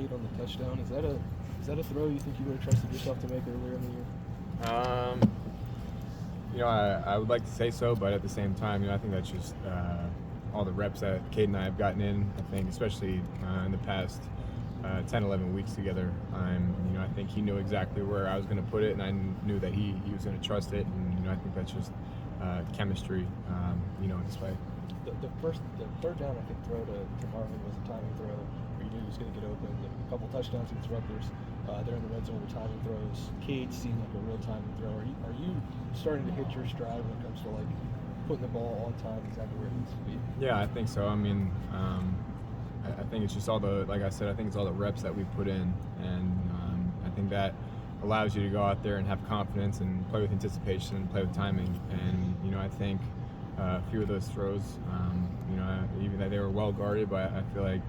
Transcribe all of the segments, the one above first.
Cade on the touchdown. Is that a throw you think you would have trusted yourself to make earlier in the year? I would like to say so, but at the same time, I think that's just all the reps that Cade and I have gotten in. I think, especially in the past 10, 11 weeks together, I think he knew exactly where I was going to put it, and I knew that he was going to trust it. And I think that's just chemistry, in display. The third down, I think, throw to Marvin was a timing throw where you knew he was going to get open. A couple touchdowns against Rutgers. They're in the red zone with timing throws. Cade seemed like a real timing throw. Are you starting to hit your stride when it comes to like putting the ball on time exactly where it needs to be? Yeah, I think so. I mean, I think it's just all the, like I said, I think it's all the reps that we put in, and I think that allows you to go out there and have confidence and play with anticipation and play with timing. And I think a few of those throws, even though they were well guarded, but I feel like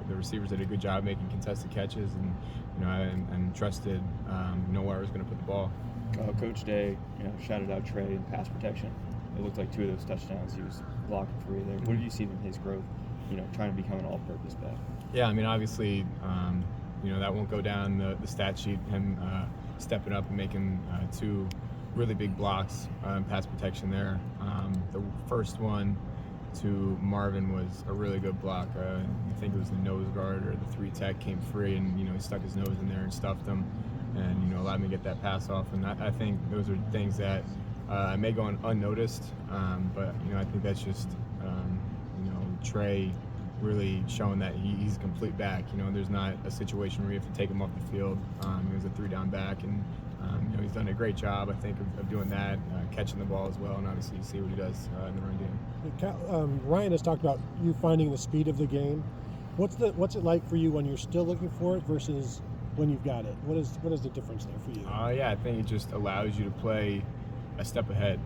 the receivers did a good job making contested catches, and and trusted where I was going to put the ball. Coach Day, shouted out Trey in pass protection. It looked like 2 of those touchdowns he was blocking for you there. What do you see from his growth? Trying to become an all-purpose back. Yeah, I mean, obviously, that won't go down the stat sheet. Him stepping up and making 2 really big blocks in pass protection there. The first one to Marvin was a really good block. I think it was the nose guard or the 3 tech came free, and he stuck his nose in there and stuffed him, and allowed me to get that pass off. And I think those are things that may go unnoticed, but I think that's just Trey really showing that he's a complete back. There's not a situation where you have to take him off the field. He was a 3-down back, and he's done a great job, I think, of doing that, catching the ball as well, and obviously you see what he does in the run game. Ryan has talked about you finding the speed of the game. What's it like for you when you're still looking for it versus when you've got it? What is the difference there for you? I think it just allows you to play a step ahead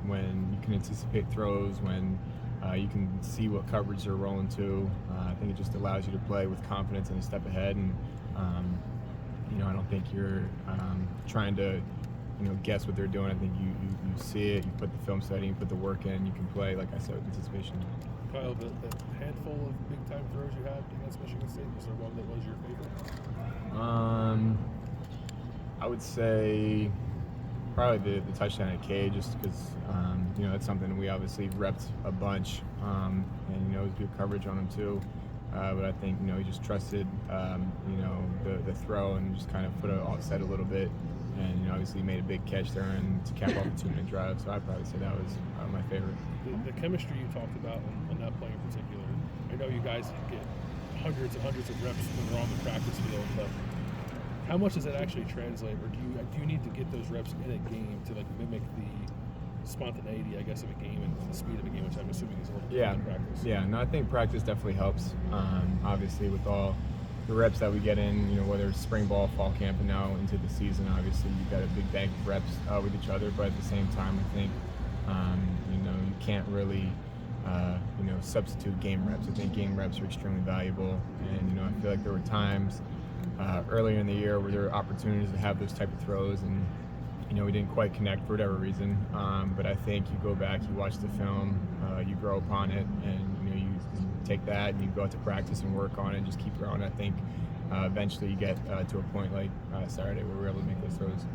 when you can anticipate throws, when you can see what coverage they're rolling to. I think it just allows you to play with confidence and a step ahead, and I don't think you're trying to guess what they're doing. I think you see it, you put the film study, you put the work in, you can play, like I said, with anticipation. Kyle, the handful of big-time throws you had against Michigan State, was there one that was your favorite? I would say probably the touchdown at Cade, just because that's something we obviously repped a bunch, and it was good coverage on him too. But I think he just trusted the throw and just kind of put it offset a little bit, and obviously made a big catch there and to cap off a 2-minute drive. So I'd probably say that was my favorite. The chemistry you talked about on that play in particular. I know you guys get hundreds and hundreds of reps when we're on the practice field, but how much does that actually translate, or do you need to get those reps in a game to mimic the spontaneity, I guess, of a game and the speed of a game, which I'm assuming is a little bit in practice? Yeah, no, I think practice definitely helps. Obviously, with all the reps that we get in, whether it's spring ball, fall camp, and now into the season, obviously you've got a big bank of reps with each other. But at the same time, I think you can't really substitute game reps. I think game reps are extremely valuable, and I feel like there were times earlier in the year where there were opportunities to have those type of throws, and we didn't quite connect for whatever reason. But I think you go back, you watch the film, you grow upon it, and you take that and you go out to practice and work on it and just keep growing. I think eventually you get to a point like Saturday where we're able to make those throws.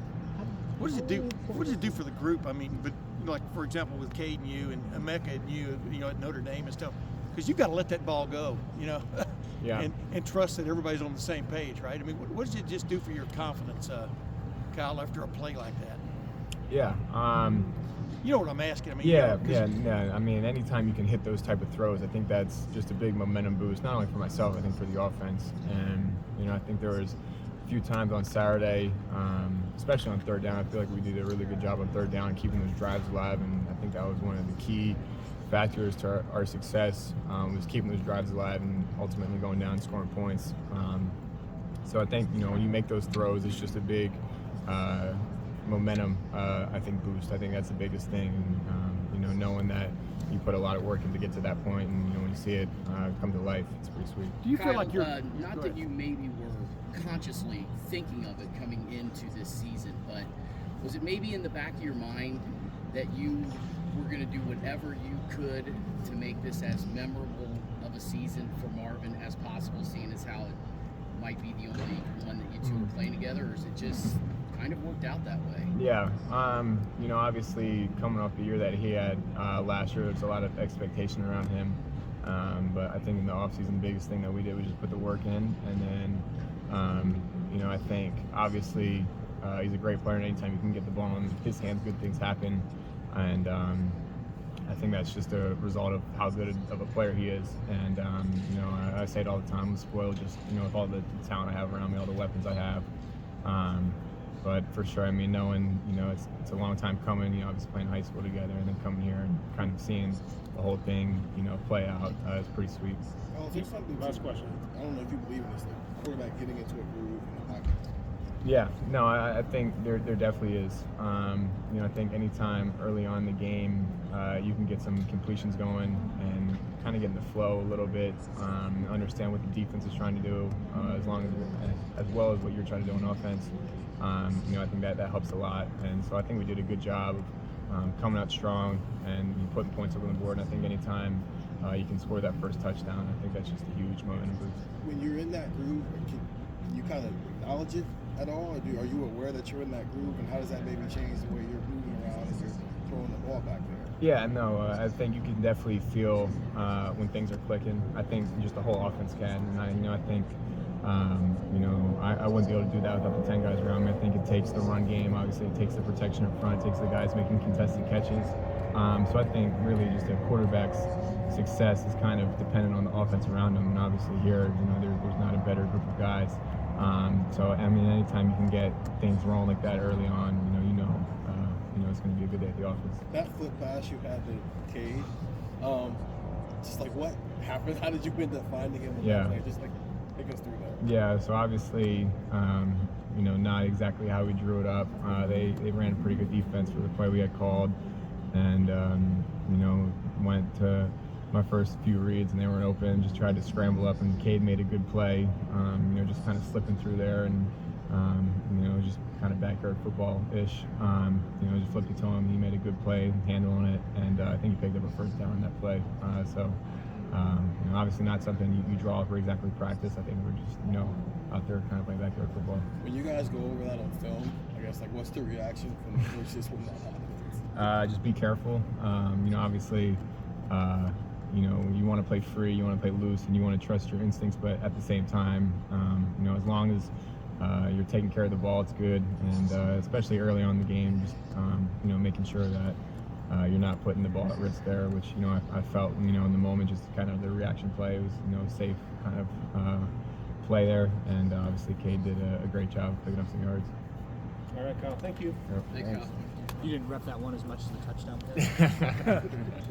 What does it do? What does it do for the group? I mean, but like for example with Cade and you and Emeka and you, at Notre Dame and stuff, because you've got to let that ball go, Yeah. and trust that everybody's on the same page, right? I mean, what does it just do for your confidence, Kyle, after a play like that? Yeah. You know what I'm asking? I mean, yeah. I mean, anytime you can hit those type of throws, I think that's just a big momentum boost, not only for myself, I think for the offense. And, I think there was a few times on Saturday, especially on third down, I feel like we did a really good job on third down, keeping those drives alive. And I think that was one of the key factors to our success, was keeping those drives alive and ultimately going down and scoring points. So I think, when you make those throws, it's just a big momentum, I think, boost. I think that's the biggest thing. Knowing that you put a lot of work in to get to that point, and when you see it come to life, it's pretty sweet. Do you Kyle, feel like you're not that you maybe were consciously thinking of it coming into this season, but was it maybe in the back of your mind that you were going to do whatever you could to make this as memorable of a season for Marvin as possible, seeing as how it together, or is it just kind of worked out that way? Yeah, obviously coming off the year that he had last year, there's a lot of expectation around him. But I think in the offseason, the biggest thing that we did was just put the work in. And then, I think obviously he's a great player, and anytime you can get the ball in his hands, good things happen. And I think that's just a result of how good of a player he is. And, I say it all the time, I'm spoiled just, with all the talent I have around me, all the weapons I have. But for sure, knowing, it's a long time coming, obviously playing high school together and then coming here and kind of seeing the whole thing, play out, is pretty sweet. Last question. I don't know if you believe in this, the quarterback getting into a groove in the pocket. Yeah, no, I think there definitely is. I think anytime early on in the game, you can get some completions going and kind of get in the flow a little bit, understand what the defense is trying to do, as well as what you're trying to do on offense. I think that helps a lot, and so I think we did a good job of coming out strong and putting points up on the board. And I think anytime you can score that first touchdown, I think that's just a huge momentum boost. When you're in that groove, can you kind of acknowledge it at all? Or are you aware that you're in that groove, and how does that maybe change the way you're moving around and you're throwing the ball back there? Yeah, no, I think you can definitely feel when things are clicking. I think just the whole offense can, and I think I wouldn't be able to do that without the 10 guys around me. I think it takes the run game, obviously it takes the protection up front, it takes the guys making contested catches. So I think really just a quarterback's success is kind of dependent on the offense around him, and obviously here, there's not a better group of guys. So anytime you can get things rolling like that early on, it's going to be a good day at the office. That flip pass you had to Cade, just like what happened? How did you end up finding him? Yeah. Just like take us through that. Yeah, so obviously, not exactly how we drew it up. They ran a pretty good defense for the play we had called, and went to my first few reads and they weren't open. Just tried to scramble up, and Cade made a good play. Just kind of slipping through there, and just kind of backyard football-ish. Just flipped it to him. He made a good play, handling it, and I think he picked up a first down on that play. Obviously not something you draw for exactly practice. I think we're just, out there kind of playing backyard football. When you guys go over that on film, I guess, like, what's the reaction from the coaches when that happens? Just be careful. Obviously, you want to play free, you want to play loose, and you want to trust your instincts, but at the same time, as long as you're taking care of the ball, it's good. And especially early on in the game, just, making sure that you're not putting the ball at risk there, which, I felt, in the moment, just kind of the reaction play was, safe kind of play there. And obviously, Cade did a great job picking up some yards. All right, Kyle, thank you. Thanks, Kyle. You didn't rep that one as much as the touchdown pass.